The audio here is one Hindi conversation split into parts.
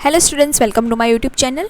Hello students, welcome to my YouTube channel.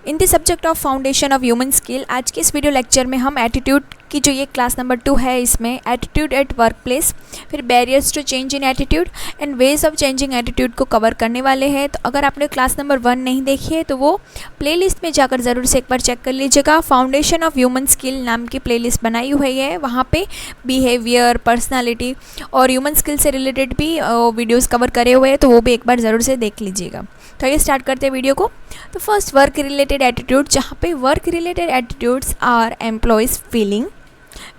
In the subject of foundation of human skill, आज के इस वीडियो लेक्चर में हम एटीट्यूड की जो ये क्लास नंबर 2 है, इसमें एटीट्यूड एट वर्क प्लेस, फिर barriers to change in attitude and ways of changing attitude को कवर करने वाले हैं। तो अगर आपने क्लास नंबर 1 नहीं देखी है तो वो प्लेलिस्ट में जाकर ज़रूर से एक बार चेक कर लीजिएगा। फाउंडेशन ऑफ ह्यूमन स्किल नाम की प्लेलिस्ट बनाई हुई है, वहाँ पे बिहेवियर, पर्सनालिटी और ह्यूमन स्किल से रिलेटेड भी वीडियोज़ कवर करे हुए हैं, तो वो भी एक बार ज़रूर से देख लीजिएगा। तो ये स्टार्ट करते हैं वीडियो को। तो फर्स्ट, वर्क रिलेटेड एटीट्यूड, जहाँ पे work related attitudes are employees feeling,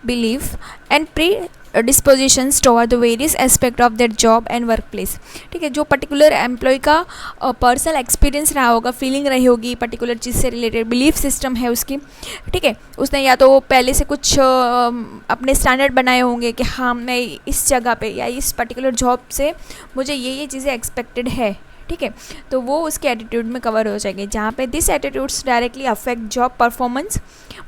belief and predispositions toward the various aspect of their job and workplace. ठीक है, जो पर्टिकुलर एम्प्लॉय का पर्सनल एक्सपीरियंस रहा होगा, फीलिंग रही होगी पर्टिकुलर चीज़ से रिलेटेड, बिलीफ सिस्टम है उसकी। ठीक है, उसने या तो पहले से कुछ अपने स्टैंडर्ड बनाए होंगे कि हाँ, मैं इस जगह पे या इस पर्टिकुलर जॉब से मुझे ये चीज़ें एक्सपेक्टेड है। ठीक है, तो वो उसके एटीट्यूड में कवर हो जाएंगे, जहाँ पे this attitudes directly affect job performance,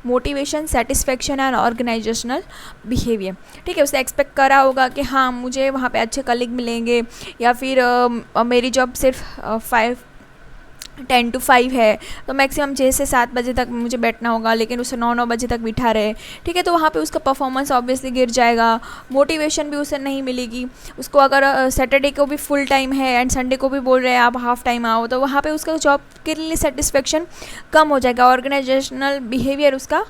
motivation, satisfaction and organisational behaviour. ठीक है, उसने एक्सपेक्ट करा होगा कि हाँ, मुझे वहाँ पे अच्छे कलीग मिलेंगे, या फिर मेरी जॉब सिर्फ 10 to 5 है, तो मैक्सिमम 6 से 7 बजे तक मुझे बैठना होगा, लेकिन उसे 9 बजे तक बिठा रहे। ठीक है, तो वहाँ पे उसका परफॉर्मेंस ऑब्वियसली गिर जाएगा, मोटिवेशन भी उसे नहीं मिलेगी। उसको अगर सैटरडे को भी फुल टाइम है एंड संडे को भी बोल रहे हैं आप हाफ टाइम आओ, तो वहाँ पे उसका जॉब के लिए सेटिस्फेक्शन कम हो जाएगा। ऑर्गेनाइजेशनल बिहेवियर उसका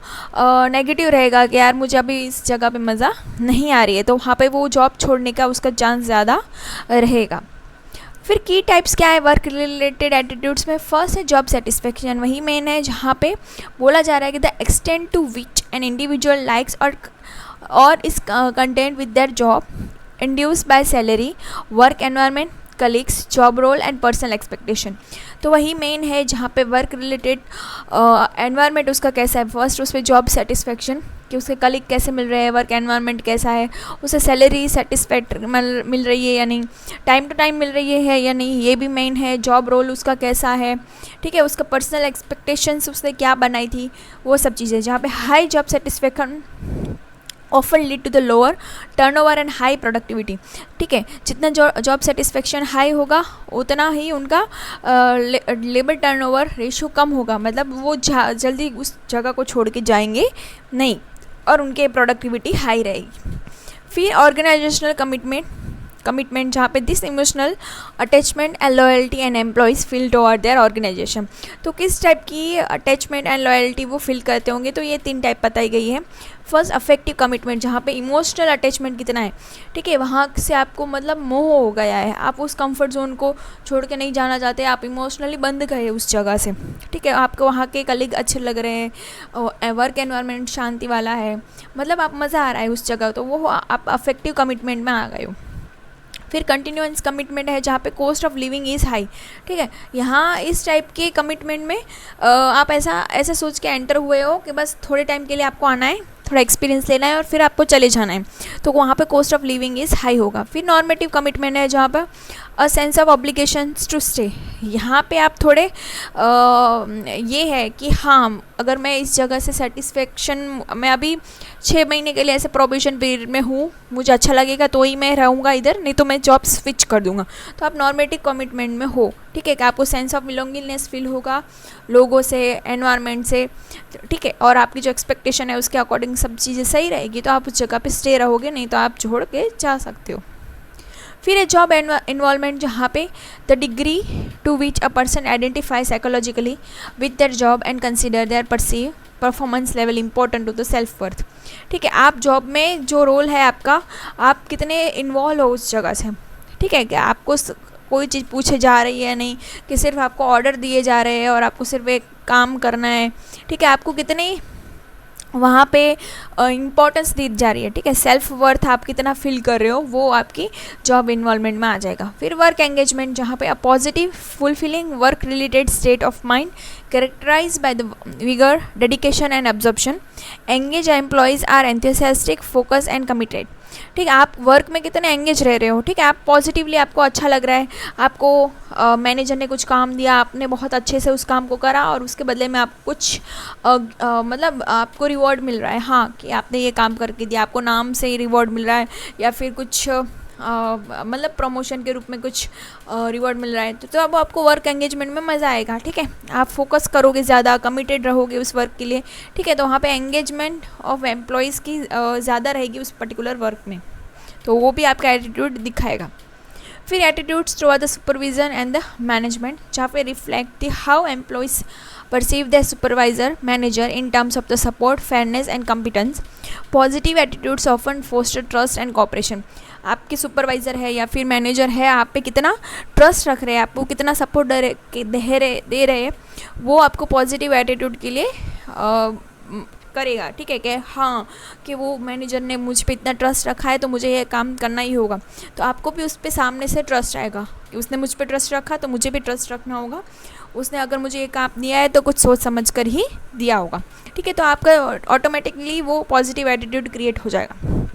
नेगेटिव रहेगा कि यार मुझे अभी इस जगह पे मज़ा नहीं आ रही है, तो वहाँ पे वो जॉब छोड़ने का उसका चांस ज़्यादा रहेगा। फिर की टाइप्स क्या है वर्क रिलेटेड एटीट्यूड्स में? फर्स्ट है जॉब सेटिस्फेक्शन, वही मेन है, जहाँ पे बोला जा रहा है कि the extent to which an individual likes और is content with their job induced by salary, work environment, colleagues, job role and personal expectation. तो वही मेन है जहाँ पे वर्क रिलेटेड एनवायरनमेंट उसका कैसा है। फर्स्ट उस पर जॉब सेटिस्फेक्शन, कि उसके कलीग कैसे मिल रहे हैं, वर्क एनवायरनमेंट कैसा है, उसे सैलरी सेटिस्फैक्ट मिल रही है या नहीं, टाइम टू टाइम मिल रही है या नहीं, ये भी मेन है। जॉब रोल उसका कैसा है, ठीक है, उसका पर्सनल एक्सपेक्टेशंस उसने क्या बनाई थी, वो सब चीज़ें। जहाँ पे high job satisfaction often lead to the lower turnover and high productivity. ठीक है, जितना जॉब सेटिस्फेक्शन हाई होगा उतना ही उनका लेबर टर्नओवर रेशियो कम होगा, मतलब वो जल्दी उस जगह को छोड़ के जाएंगे नहीं, और उनके प्रोडक्टिविटी हाई रहेगी। फिर ऑर्गेनाइजेशनल कमिटमेंट, जहाँ पे this emotional attachment and loyalty and employees feel toward their organisation. तो किस टाइप की अटैचमेंट एंड लॉयल्टी वो फील करते होंगे, तो ये 3 टाइप बताई गई है। फर्स्ट, अफेक्टिव कमिटमेंट, जहाँ पे इमोशनल अटैचमेंट कितना है। ठीक है, वहाँ से आपको मतलब मोह हो गया है, आप उस कंफर्ट जोन को छोड़ के नहीं जाना चाहते, आप इमोशनली बंद गए उस जगह से। ठीक है, आपको वहाँ के कलीग अच्छे लग रहे हैं, वर्क एनवायरनमेंट शांति वाला है, मतलब आप मज़ा आ रहा है उस जगह, तो वो आप अफेक्टिव कमिटमेंट में आ गए हो। फिर कंटिन्यूअस कमिटमेंट है, जहाँ पे cost of living is high. ठीक है, यहाँ इस टाइप के कमिटमेंट में आप ऐसा सोच के एंटर हुए हो कि बस थोड़े टाइम के लिए आपको आना है, थोड़ा एक्सपीरियंस लेना है और फिर आपको चले जाना है, तो वहाँ पे cost of living is high होगा। फिर नॉर्मेटिव कमिटमेंट है, जहाँ पर a sense of obligations to stay, यहाँ पे आप थोड़े ये है कि हाँ, अगर मैं इस जगह से सेटिस्फेक्शन, मैं अभी 6 महीने के लिए ऐसे प्रोबेशन पीरियड में हूँ, मुझे अच्छा लगेगा तो ही मैं रहूँगा इधर, नहीं तो मैं जॉब स्विच कर दूँगा, तो आप नॉर्मेटिव कमिटमेंट में हो। ठीक है, कि आपको सेंस ऑफ बिलोंगिंगनेस फील होगा लोगों से, एनवायरनमेंट से। ठीक है, और आपकी जो एक्सपेक्टेशन है उसके अकॉर्डिंग सब चीज़ें सही रहेगी, तो आप उस जगह पे स्टे रहोगे, नहीं तो आप छोड़ के जा सकते हो। फिर है जॉब इन्वॉल्वमेंट, जहाँ पे the degree to which a person identify psychologically with their job and consider their perceive performance level important to the self worth. ठीक है, आप जॉब में जो रोल है आपका, आप कितने इन्वॉल्व हो उस जगह से। ठीक है, कि आपको कोई चीज़ पूछे जा रही है नहीं, कि सिर्फ आपको ऑर्डर दिए जा रहे हैं और आपको सिर्फ एक काम करना है। ठीक है, आपको कितनी वहाँ पे इम्पोर्टेंस दी जा रही है। ठीक है, सेल्फ वर्थ आप कितना फील कर रहे हो, वो आपकी जॉब इन्वॉल्वमेंट में आ जाएगा। फिर वर्क एंगेजमेंट, जहाँ पे a positive fulfilling work related state of mind characterized by the vigor, dedication and absorption. Engaged employees are enthusiastic, focused and committed. ठीक है, आप वर्क में कितने एंगेज रह रहे हो। ठीक है, आप पॉजिटिवली, आपको अच्छा लग रहा है, आपको मैनेजर ने कुछ काम दिया, आपने बहुत अच्छे से उस काम को करा और उसके बदले में आप कुछ मतलब आपको रिवॉर्ड मिल रहा है, हाँ, कि आपने ये काम करके दिया, आपको नाम से ही रिवॉर्ड मिल रहा है, या फिर कुछ मतलब प्रमोशन के रूप में कुछ रिवॉर्ड मिल रहा है, तो अब आपको वर्क एंगेजमेंट में मज़ा आएगा। ठीक है, आप फोकस करोगे, ज़्यादा कमिटेड रहोगे उस वर्क के लिए। ठीक है, तो वहाँ पे एंगेजमेंट ऑफ एम्प्लॉयज़ की ज़्यादा रहेगी उस पर्टिकुलर वर्क में, तो वो भी आपका एटीट्यूड दिखाएगा। फिर attitudes toward the supervision and the management, जहाँ पे reflect the how employees perceive their supervisor manager in terms of the support, fairness and competence. Positive attitudes often foster trust and cooperation. आपके सुपरवाइज़र है या फिर मैनेजर है, आप पे कितना ट्रस्ट रख रहे हैं, आपको कितना सपोर्ट दे रहे हैं, वो आपको पॉजिटिव एटीट्यूड के लिए करेगा। ठीक है, कि हाँ कि वो मैनेजर ने मुझ पे इतना ट्रस्ट रखा है तो मुझे ये काम करना ही होगा, तो आपको भी उस पर सामने से ट्रस्ट आएगा कि उसने मुझ पे ट्रस्ट रखा तो मुझे भी ट्रस्ट रखना होगा, उसने अगर मुझे ये काम दिया है तो कुछ सोच समझ कर ही दिया होगा। ठीक है, तो आपका ऑटोमेटिकली वो पॉजिटिव एटीट्यूड क्रिएट हो जाएगा।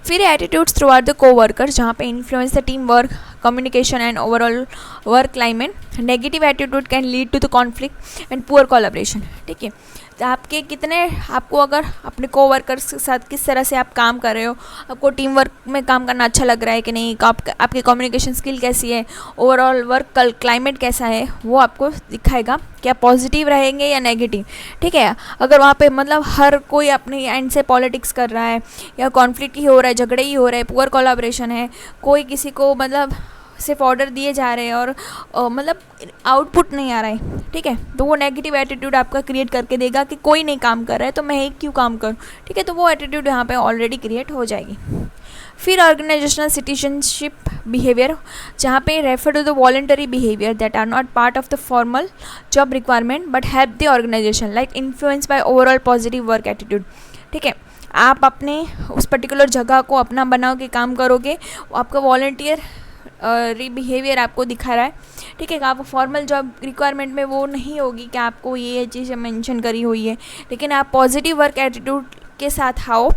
फिर attitudes through are the coworkers, जहाँ पे influence the team work, communication and overall work climate. Negative attitude can lead to the conflict and poor collaboration. ठीक है, तो आपको अगर अपने कोवर्कर्स के साथ किस तरह से आप काम कर रहे हो, आपको टीम वर्क में काम करना अच्छा लग रहा है कि नहीं, आपकी कम्युनिकेशन स्किल कैसी है, ओवरऑल वर्क क्लाइमेट कैसा है, वो आपको दिखाएगा कि आप पॉजिटिव रहेंगे या नेगेटिव। ठीक है, अगर वहाँ पे मतलब हर कोई अपने एंड से पॉलिटिक्स कर रहा है या कॉन्फ्लिक्ट ही हो रहा है, झगड़े ही हो रहे हैं, पुअर कोलैबोरेशन है, कोई किसी को मतलब सिर्फ ऑर्डर दिए जा रहे हैं और मतलब आउटपुट नहीं आ रहा है। ठीक है, तो वो नेगेटिव एटीट्यूड आपका क्रिएट करके देगा कि कोई नहीं काम कर रहा है तो मैं ही क्यों काम करूँ। ठीक है, तो वो एटीट्यूड यहाँ पे ऑलरेडी क्रिएट हो जाएगी। फिर ऑर्गेनाइजेशनल सिटीजनशिप बिहेवियर, जहाँ पे refer to the voluntary behaviour that are not part of the formal job requirement but help the organisation like influence by overall positive work attitude. ठीक है, आप अपने उस पर्टिकुलर जगह को अपना बना के काम करोगे, आपका वॉलंटियर बिहेवियर आपको दिखा रहा है। ठीक है, आप फॉर्मल जॉब रिक्वायरमेंट में वो नहीं होगी कि आपको ये चीज़ें मेंशन करी हुई है, लेकिन आप पॉजिटिव वर्क एटीट्यूड के साथ आओ,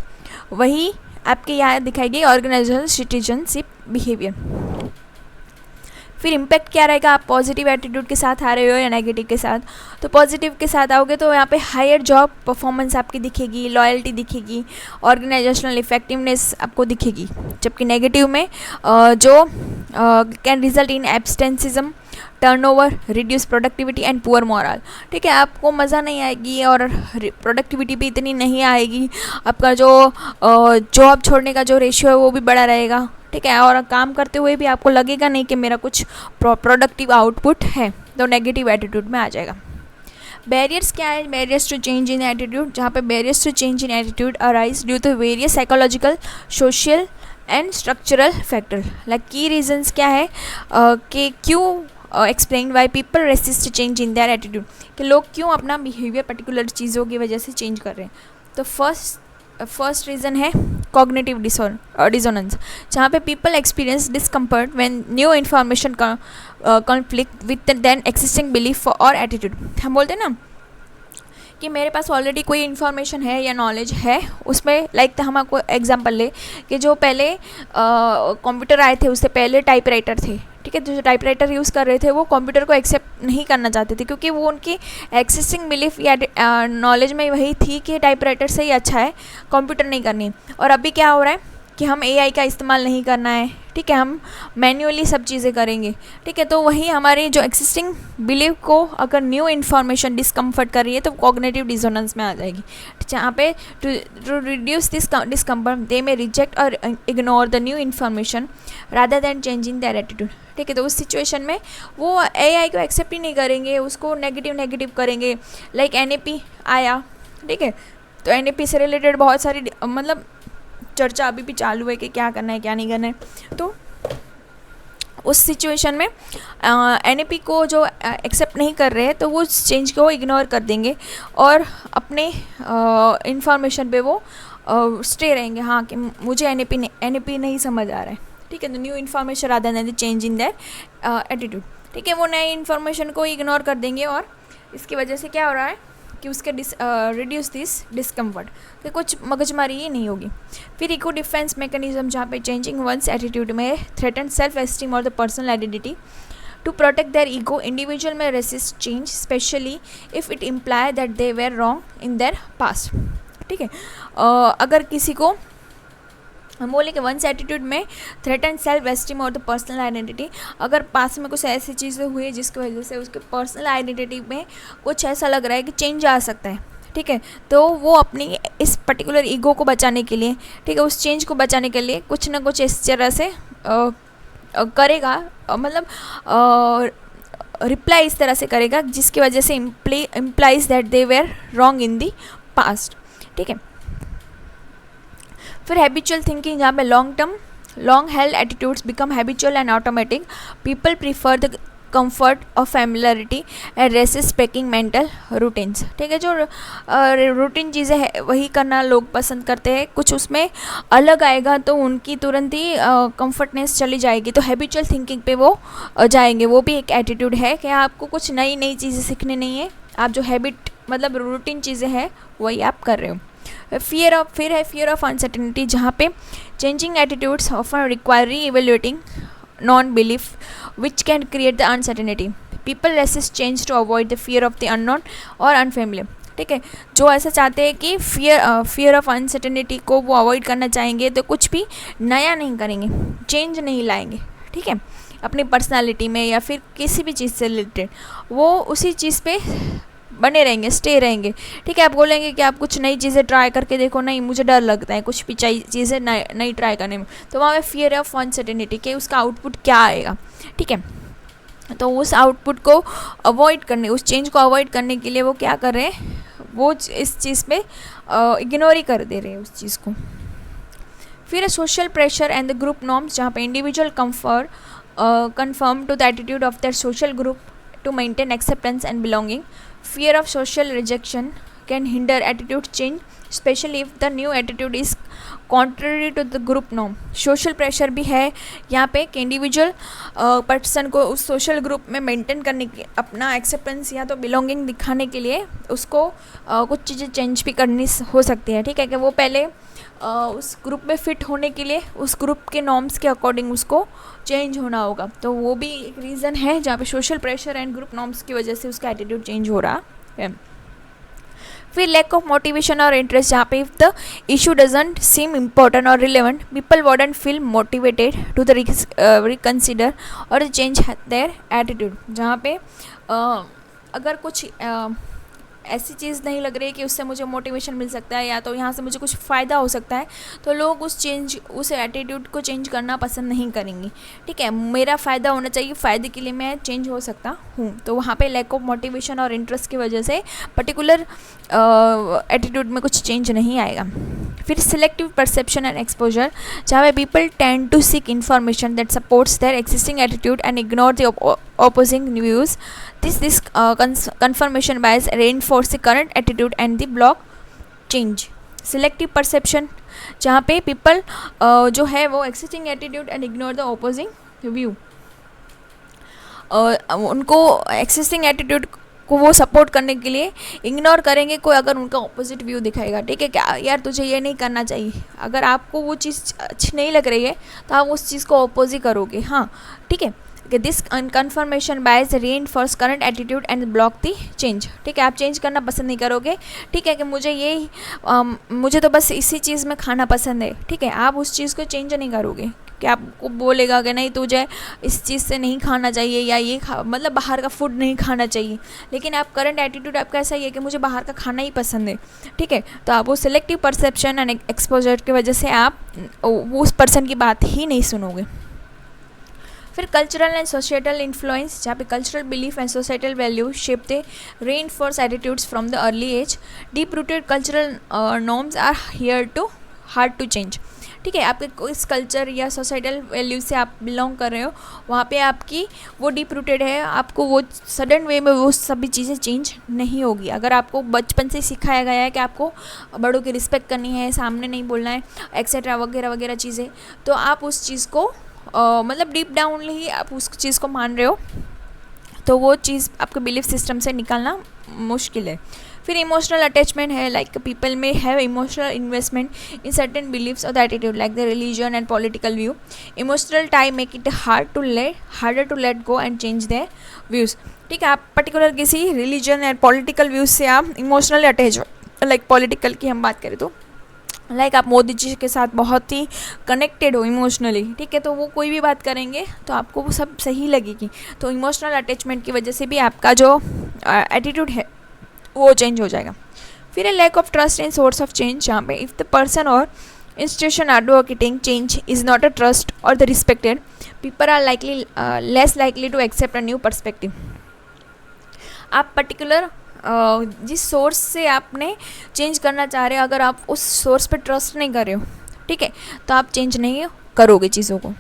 वही आपके यहाँ दिखाएगी ऑर्गेनाइजेशनल सिटीजनशिप बिहेवियर। फिर इम्पैक्ट क्या रहेगा, आप पॉजिटिव एटीट्यूड के साथ आ रहे हो या नेगेटिव के साथ। तो पॉजिटिव के साथ आओगे तो यहाँ पे हायर जॉब परफॉर्मेंस आपकी दिखेगी, लॉयल्टी दिखेगी, ऑर्गेनाइजेशनल इफेक्टिवनेस आपको दिखेगी। जबकि नेगेटिव में जो can result in absenteeism, turnover, reduce productivity and poor moral. ठीक है, आपको मज़ा नहीं आएगी और प्रोडक्टिविटी भी इतनी नहीं आएगी, आपका जो जॉब छोड़ने का जो रेशियो है वो भी बड़ा रहेगा। ठीक है, और काम करते हुए भी आपको लगेगा नहीं कि मेरा कुछ प्रोडक्टिव आउटपुट है, तो नेगेटिव एटीट्यूड में आ जाएगा। बैरियर्स क्या है, barriers to change in attitude, जहाँ पे barriers to change in attitude arise due to various psychological, social and structural factor. Like key reasons क्या है कि क्यों explain why people resist change in their attitude, कि लोग क्यों अपना बिहेवियर पर्टिकुलर चीज़ों की वजह से चेंज कर रहे हैं। तो फर्स्ट रीज़न है कॉग्निटिव डिसोनेंस, जहाँ पे people experience discomfort when new information conflict with then existing belief और एटीट्यूड। हम बोलते हैं ना कि मेरे पास ऑलरेडी कोई इन्फॉर्मेशन है या नॉलेज है, उसमें लाइक हम आपको एग्जांपल ले कि जो पहले कंप्यूटर आए थे उससे पहले टाइपराइटर थे। ठीक है, जो टाइपराइटर यूज़ कर रहे थे वो कंप्यूटर को एक्सेप्ट नहीं करना चाहते थे, क्योंकि वो उनकी एक्सिस्टिंग बिलीफ या नॉलेज में वही थी कि टाइपराइटर से ही अच्छा है, कंप्यूटर नहीं करनी। और अभी क्या हो रहा है कि हम एआई का इस्तेमाल नहीं करना है। ठीक है, हम मैन्युअली सब चीज़ें करेंगे। ठीक है, तो वही हमारी जो एक्सिस्टिंग बिलीव को अगर न्यू इन्फॉर्मेशन डिस्कम्फर्ट कर रही है तो कॉग्निटिव डिसोनेंस में आ जाएगी, जहाँ पे टू रिड्यूस दिस डिस्कम्फर्ट दे में रिजेक्ट और ignore the new information rather than changing their attitude. ठीक है, तो उस सिचुएशन में वो एआई को एक्सेप्ट ही नहीं करेंगे, उसको नेगेटिव करेंगे। लाइक एनएपी आया, ठीक है, तो एनएपी से रिलेटेड बहुत सारी मतलब चर्चा अभी भी चालू है कि क्या करना है क्या नहीं करना है। तो उस सिचुएशन में एनएपी को जो एक्सेप्ट नहीं कर रहे हैं तो वो चेंज को इग्नोर कर देंगे और अपने इंफॉर्मेशन पे वो स्टे रहेंगे, हाँ कि मुझे एनएपी नहीं समझ आ रहा है। ठीक है, तो new information rather than change in their attitude. ठीक है, वो नए इन्फॉर्मेशन को इग्नोर कर देंगे और इसकी वजह से क्या हो रहा है कि उसके रिड्यूस दिस डिस्कम्फर्ट, कि कुछ मगजमारी ही नहीं होगी। फिर इको डिफेंस मैकेनिज्म, जहाँ पे changing one's attitude may threaten self esteem और the personal identity. To protect their ego, individual may resist change especially if it imply that they were wrong in their past. ठीक है, अगर किसी को हम बोले कि one's attitude may threaten self esteem और द पर्सनल आइडेंटिटी। अगर पास में कुछ ऐसी चीज़ें हुई जिसकी वजह से उसके पर्सनल आइडेंटिटी में कुछ ऐसा लग रहा है कि चेंज आ सकता है, ठीक है, तो वो अपनी इस पर्टिकुलर ईगो को बचाने के लिए, ठीक है, उस चेंज को बचाने के लिए कुछ ना कुछ इस तरह से करेगा, मतलब रिप्लाई इस तरह से करेगा जिसकी वजह से implies that they were wrong in the past, ठीक है। फिर हैबिचुअल थिंकिंग, जहाँ पे long held attitudes become habitual and automatic. People prefer the comfort of familiarity and resist breaking mental routines, ठीक है। जो रूटीन चीज़ें हैं वही करना लोग पसंद करते हैं, कुछ उसमें अलग आएगा तो उनकी तुरंत ही कंफर्टनेस चली जाएगी, तो हैबिचुअल थिंकिंग पे वो जाएंगे। वो भी एक एटीट्यूड है कि आपको कुछ नई चीज़ें सीखने नहीं है, आप जो हैबिट मतलब रूटीन चीज़ें हैं वही आप कर रहे हो। फियर ऑफ अनसर्टेनिटी, जहाँ पे changing attitudes often require reevaluating non belief which can create the uncertainty. People resist change to avoid the fear of the unknown or unfamiliar, ठीक है। जो ऐसा चाहते हैं कि फियर ऑफ अनसर्टेनिटी को वो अवॉइड करना चाहेंगे, तो कुछ भी नया नहीं करेंगे, चेंज नहीं लाएंगे, ठीक है, अपनी पर्सनालिटी में या फिर किसी भी चीज़ से रिलेटेड वो उसी चीज़ पे बने रहेंगे, स्टे रहेंगे, ठीक है। आप बोलेंगे कि आप कुछ नई चीज़ें ट्राई करके देखो, नहीं मुझे डर लगता है कुछ भी चीज़ें नई ट्राई करने में, तो वहाँ पे फियर ऑफ अनसर्टेनिटी के उसका आउटपुट क्या आएगा, ठीक है। तो उस आउटपुट को अवॉइड करने, उस चेंज को अवॉइड करने के लिए वो क्या कर रहे हैं, वो इस चीज़ पे इग्नोर ही कर दे रहे हैं उस चीज़ को। फिर social pressure and the group norms, जहाँ पे individual conform to the attitude of that social group to maintain acceptance and belonging. Fear of social rejection can hinder attitude change, especially if the new attitude is contrary to the group norm. Social pressure भी है यहाँ पे कि इंडिविजुअल पर्सन को उस सोशल ग्रुप में मेंटेन करने के, अपना एक्सेप्टेंस या तो बिलोंगिंग दिखाने के लिए उसको कुछ चीज़ें चेंज भी करनी हो सकती है, ठीक है, कि वो पहले उस ग्रुप में फिट होने के लिए उस ग्रुप के नॉर्म्स के अकॉर्डिंग उसको चेंज होना होगा, तो वो भी एक रीज़न है जहाँ पे social pressure and group norms की वजह से उसका एटीट्यूड चेंज हो रहा है। फिर लैक ऑफ मोटिवेशन और इंटरेस्ट, जहाँ पे if the issue doesn't seem important और relevant, people wouldn't feel motivated to the reconsider और चेंज देयर एटीट्यूड। जहाँ पे अगर कुछ ऐसी चीज़ नहीं लग रही है कि उससे मुझे मोटिवेशन मिल सकता है या तो यहाँ से मुझे कुछ फ़ायदा हो सकता है, तो लोग उस एटीट्यूड को चेंज करना पसंद नहीं करेंगे, ठीक है। मेरा फ़ायदा होना चाहिए, फ़ायदे के लिए मैं चेंज हो सकता हूँ, तो वहाँ पे लैक ऑफ मोटिवेशन और इंटरेस्ट की वजह से पर्टिकुलर एटीट्यूड में कुछ चेंज नहीं आएगा। फिर सिलेक्टिव परसेप्शन एंड एक्सपोजर, जहाँ पे people tend to seek information that supports their existing attitude and ignore the opposing views. This confirmation bias reinforce the current attitude and the block change. Selective perception, जहाँ पे people जो है वो existing attitude and ignore the opposing view, उनको existing attitude को वो सपोर्ट करने के लिए इग्नोर करेंगे कोई अगर उनका ऑपोजिट व्यू दिखाएगा, ठीक है, क्या यार तुझे ये नहीं करना चाहिए, अगर आपको वो चीज़ अच्छी नहीं लग रही है तो आप उस चीज़ को ऑपोजिट करोगे, हाँ, ठीक है। This confirmation bias reinforce current attitude and block the change, ठीक है, आप चेंज करना पसंद नहीं करोगे, ठीक है, कि मुझे तो बस इसी चीज़ में खाना पसंद है, ठीक है, आप उस चीज़ को चेंज नहीं करोगे, कि आपको बोलेगा कि नहीं तुझे इस चीज़ से नहीं खाना चाहिए या ये मतलब बाहर का फूड नहीं खाना चाहिए, लेकिन आप करंट एटीट्यूड आपका ऐसा ही है कि मुझे बाहर का खाना ही पसंद है, ठीक है, तो आप वो सिलेक्टिव परसेप्शन एंड एक्सपोजर की वजह से आप उस पर्सन की बात ही नहीं सुनोगे। फिर कल्चरल एंड सोसाइटल इन्फ्लुएंस, जहाँ पे cultural belief and societal value shape they reinforce attitudes from the early age. Deep rooted cultural norms are here to hard to change, ठीक है, आपके इस कल्चर या सोसाइटल वैल्यू से आप बिलोंग कर रहे हो, वहाँ पे आपकी वो डीप रूटेड है, आपको वो सडन वे में वो सभी चीज़ें चेंज नहीं होगी। अगर आपको बचपन से सिखाया गया है कि आपको बड़ों की रिस्पेक्ट करनी है, सामने नहीं बोलना है, एक्सेट्रा वगैरह वगैरह चीज़ें, तो आप उस चीज़ को मतलब डीप डाउन ही आप उस चीज़ को मान रहे हो, तो वो चीज़ आपके बिलीफ सिस्टम से निकालना मुश्किल है। फिर इमोशनल अटैचमेंट है, like people may have emotional investment in certain beliefs और the attitude like the religion and political view. Emotional time make it harder to let go and change their views, ठीक है, आप पर्टिकुलर किसी रिलीजन एंड पॉलिटिकल व्यूज़ से आप इमोशनली अटैच हो, लाइक पॉलिटिकल की हम बात करें तो लाइक आप मोदी जी के साथ बहुत ही कनेक्टेड हो इमोशनली, ठीक है, तो वो कोई भी बात करेंगे तो आपको वो सब सही लगेगी। तो इमोशनल अटैचमेंट की वजह से भी आपका जो एटीट्यूड है वो चेंज हो जाएगा। फिर है lack of trust in source of change, जहाँ पे इफ़ द पर्सन और institution advocating change is not a trust or the respected, people are less likely to accept a new perspective। आप पर्टिकुलर जिस सोर्स से आपने चेंज करना चाह रहे हो, अगर आप उस सोर्स पे ट्रस्ट नहीं कर रहे हो, ठीक है, तो आप चेंज नहीं करोगे चीज़ों को।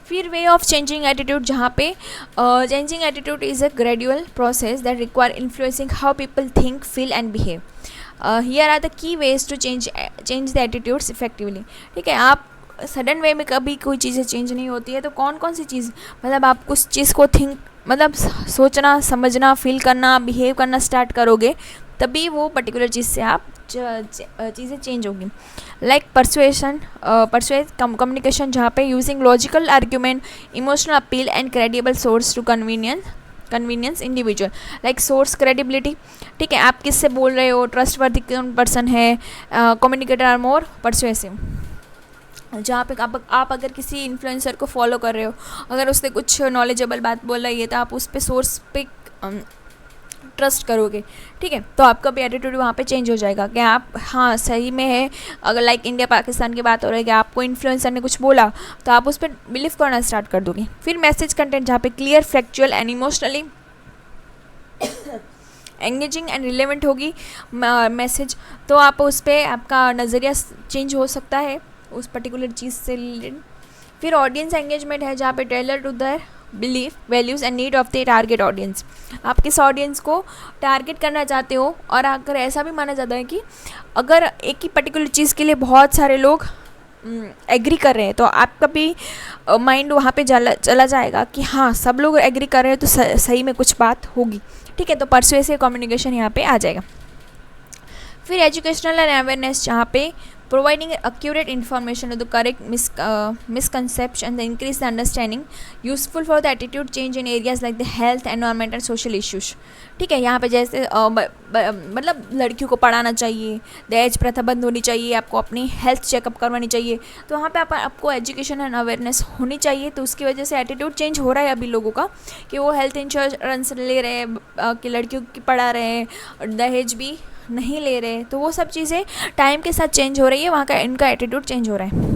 फिर वे ऑफ चेंजिंग एटीट्यूड, जहाँ पे changing attitude is a gradual process that require influencing how people think, feel and behave. Here are the key ways to change the attitudes effectively. ठीक है, आप सडन वे में कभी कोई चीज़ें चेंज नहीं होती है, तो कौन कौन सी चीज़, मतलब आप कुछ चीज़ को मतलब सोचना, समझना, फील करना, बिहेव करना स्टार्ट करोगे, तभी वो पर्टिकुलर चीज़ से आप चीज़ें चेंज होगी। लाइक परसुएज कम्युनिकेशन, जहाँ पे using logical argument, emotional appeal and credible source to convenience individual. Like source credibility, ठीक है, आप किससे बोल रहे हो, ट्रस्ट वर्दी कौन पर्सन है, कम्युनिकेटर आर मोर परसुएसिव। जहाँ पे आप अगर किसी इन्फ्लुएंसर को फॉलो कर रहे हो, अगर उसने कुछ नॉलेजेबल बात बोल रही है तो आप उस पे सोर्स पे ट्रस्ट करोगे, ठीक है, तो आपका भी एटीट्यूड वहाँ पे चेंज हो जाएगा कि आप हाँ सही में है। अगर लाइक इंडिया पाकिस्तान की बात हो रही है कि आपको इन्फ्लुएंसर ने कुछ बोला तो आप उस पर बिलीव करना स्टार्ट कर दोगे। फिर मैसेज कंटेंट, जहाँ पे clear, factual and emotionally engaging and relevant होगी मैसेज, तो आप उस पर आपका नज़रिया चेंज हो सकता है उस पर्टिकुलर चीज़ से रिलेटेड। फिर ऑडियंस एंगेजमेंट है, जहाँ पे tailor to the belief, values and need of the target audience. आप किस ऑडियंस को टारगेट करना चाहते हो, और अगर ऐसा भी माना जाता है कि अगर एक ही पर्टिकुलर चीज़ के लिए बहुत सारे लोग एग्री कर रहे हैं, तो आपका भी माइंड वहाँ पे चला जाएगा कि हाँ सब लोग एग्री कर रहे हैं तो सही में कुछ बात होगी, ठीक है, तो परसुएसिव कम्युनिकेशन यहाँ पे आ जाएगा। फिर एजुकेशनल एंड अवेयरनेस, जहाँ पे providing accurate information to the correct misconception and increase the understanding, useful for the attitude change in areas like the health, environment and social issues। ठीक है, यहाँ पे जैसे मतलब लड़कियों को पढ़ाना चाहिए, दहेज प्रथा बंद होनी चाहिए, आपको अपनी हेल्थ चेकअप करवानी चाहिए, तो वहाँ पे आपको एजुकेशन एंड अवेयरनेस होनी चाहिए। तो उसकी वजह से एटीट्यूड चेंज हो रहा है अभी लोगों का, कि वो हेल्थ इंश्योरेंस ले रहे हैं, कि लड़कियों की पढ़ा रहे हैं, दहेज भी नहीं ले रहे, तो वो सब चीज़ें टाइम के साथ चेंज हो रही है, वहाँ का इनका एटीट्यूड चेंज हो रहा है।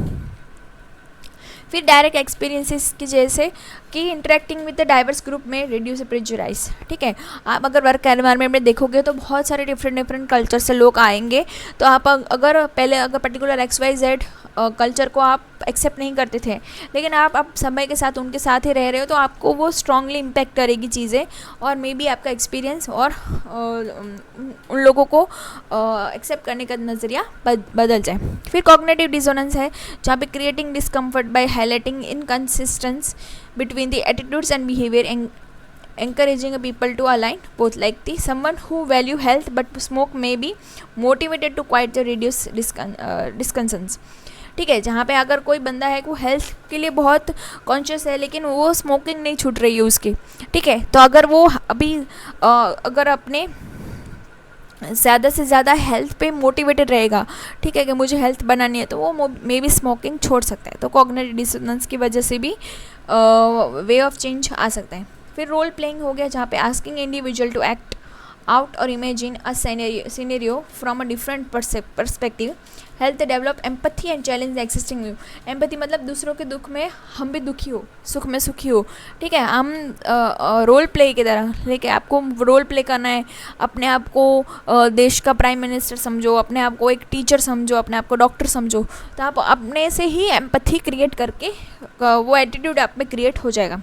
फिर डायरेक्ट एक्सपीरियंसेस की जैसे कि interacting with the diverse group में रिड्यूस प्रेजुडाइज। ठीक है, आप अगर वर्क एनवायरनमेंट में देखोगे तो बहुत सारे डिफरेंट कल्चर से लोग आएंगे, तो आप अगर पर्टिकुलर XYZ कल्चर को आप एक्सेप्ट नहीं करते थे, लेकिन आप अब समय के साथ उनके साथ ही रह रहे हो, तो आपको वो स्ट्रांगली इम्पेक्ट करेगी चीज़ें, और मे बी आपका एक्सपीरियंस और उन लोगों को एक्सेप्ट करने का नज़रिया बदल जाए। फिर कॉग्निटिव डिसोनेंस है, जहाँ पे creating discomfort by highlighting inconsistence between the attitudes and behavior, encouraging people to align both, like someone who value health but smoke may be motivated to quite the reduce disconcerns। ठीक है, जहाँ पे अगर कोई बंदा है वो हेल्थ के लिए बहुत कॉन्शियस है, लेकिन वो स्मोकिंग नहीं छूट रही है उसकी, ठीक है, तो अगर वो अभी अगर अपने ज़्यादा से ज़्यादा हेल्थ पे मोटिवेटेड रहेगा, ठीक है, कि मुझे हेल्थ बनानी है, तो वो मे बी स्मोकिंग छोड़ सकता है। तो कॉग्निटिव डिसोनेंस की वजह से भी वे ऑफ चेंज आ सकता है। फिर रोल प्लेइंग हो गया, जहाँ पे asking individual to act out और imagine a scenario from a different perspective, health develop empathy and challenge existing view. Empathy मतलब दूसरों के दुख में हम भी दुखी हो, सुख में सुखी हो, ठीक है, हम रोल प्ले की तरह लेके आपको रोल प्ले करना है, अपने आप को देश का प्राइम मिनिस्टर समझो, अपने आप को एक टीचर समझो, अपने आप को डॉक्टर समझो, तो आप अपने से ही एम्पैथी क्रिएट करके वो एटीट्यूड आप में क्रिएट हो जाएगा।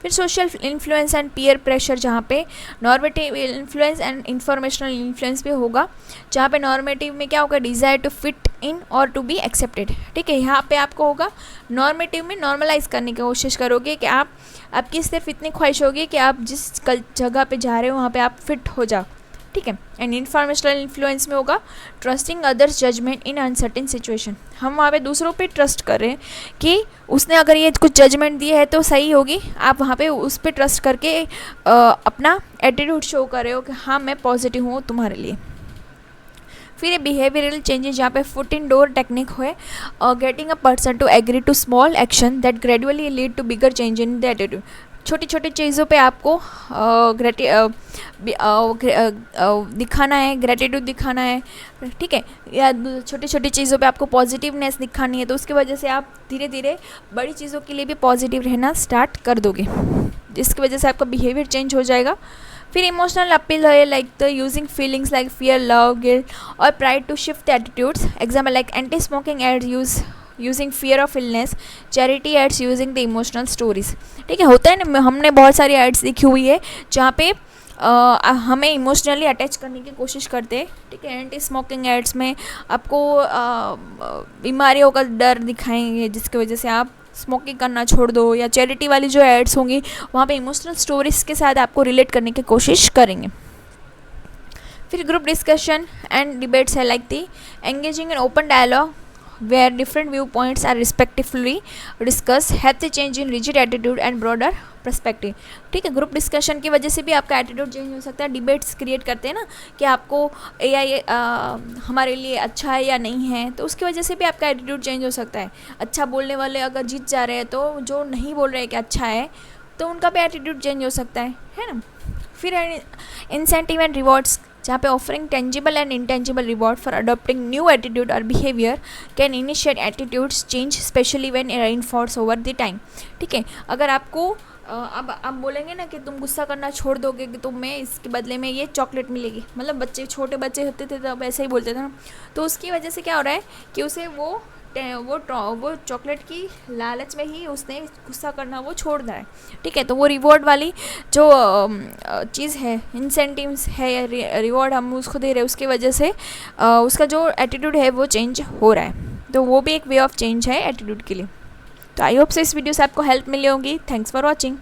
फिर social influence and peer pressure, जहाँ पे normative influence and informational influence भी होगा, जहाँ पे नॉर्मेटिव में क्या होगा, डिज़ायर टू फिट इन और टू बी एक्सेप्टेड। ठीक है, यहाँ पे आपको होगा नॉर्मेटिव में नॉर्मलाइज करने की कोशिश करोगे, कि आपकी सिर्फ इतनी ख्वाहिश होगी कि आप जिस जगह पे जा रहे हो वहाँ पे आप फिट हो जाओ, ठीक है। एंड इन्फॉर्मेशनल इन्फ्लुएंस में होगा ट्रस्टिंग अदर्स जजमेंट इन अनसर्टेन सिचुएशन, हम वहाँ पे दूसरों पे ट्रस्ट कर रहे हैं कि उसने अगर ये कुछ जजमेंट दी है तो सही होगी, आप वहाँ पे उस पर ट्रस्ट करके अपना एटीट्यूड शो कर रहे हो कि हाँ मैं पॉजिटिव हूँ तुम्हारे लिए। फिर ये बिहेवियरल चेंजेस जहाँ पे फुट इन डोर टेक्निक है, getting a person to agree to small action that gradually lead to bigger change in the attitude. छोटी छोटी चीज़ों पे आपको दिखाना है, ग्रेटिट्यूड दिखाना है, ठीक है, या छोटी छोटी चीज़ों पे आपको पॉजिटिवनेस दिखानी है, तो उसकी वजह से आप धीरे धीरे बड़ी चीज़ों के लिए भी पॉजिटिव रहना स्टार्ट कर दोगे, जिसकी वजह से आपका बिहेवियर चेंज हो जाएगा। फिर इमोशनल अपील है like the using feelings like fear, love, guilt और pride to shift attitudes. Example like anti smoking ads using fear of illness, charity ads using the emotional stories. ठीक है, होता है ना, हमने बहुत सारी एड्स देखी हुई है जहाँ पे हमें इमोशनली अटैच करने की कोशिश करते हैं। ठीक है, एंटी स्मोकिंग एड्स में आपको बीमारियों का डर दिखाएंगे जिसकी वजह से आप स्मोकिंग करना छोड़ दो, या चैरिटी वाली जो एड्स होंगी वहाँ पे इमोशनल स्टोरीज के साथ आपको रिलेट करने की कोशिश करेंगे। फिर ग्रुप डिस्कशन एंड डिबेट्स है like the engaging in open dialogue where different viewpoints are respectively discussed, help the change in rigid attitude and broader perspective। ठीक है, ग्रुप डिस्कशन की वजह से भी आपका एटीट्यूड चेंज हो सकता है। डिबेट्स क्रिएट करते हैं ना कि आपको एआई हमारे लिए अच्छा है या नहीं है, तो उसकी वजह से भी आपका एटीट्यूड चेंज हो सकता है। अच्छा बोलने वाले अगर जीत जा रहे हैं तो जो नहीं बोल रहे हैं कि अच्छा है, तो उनका भी एटीट्यूड चेंज हो सकता है ना। फिर इंसेंटिव एंड रिवॉर्ड्स जहाँ पे offering tangible and intangible reward for adopting new attitude और behaviour can initiate attitudes change especially when reinforce over the time. ठीक है, अगर आपको अब आप बोलेंगे ना कि तुम गुस्सा करना छोड़ दोगे कि तुम्हें इसके बदले में ये चॉकलेट मिलेगी, मतलब बच्चे छोटे बच्चे होते थे तब ऐसे ही बोलते थे ना, तो उसकी वजह से क्या हो रहा है कि उसे वो चॉकलेट की लालच में ही उसने गुस्सा करना वो छोड़ रहा है। ठीक है, तो वो रिवॉर्ड वाली जो चीज़ है, इंसेंटिव्स है या रिवॉर्ड हम उसको दे रहे हैं, उसकी वजह से उसका जो एटीट्यूड है वो चेंज हो रहा है, तो वो भी एक वे ऑफ चेंज है एटीट्यूड के लिए। तो आई होप से इस वीडियो से आपको हेल्प मिली होगी। Thanks for watching.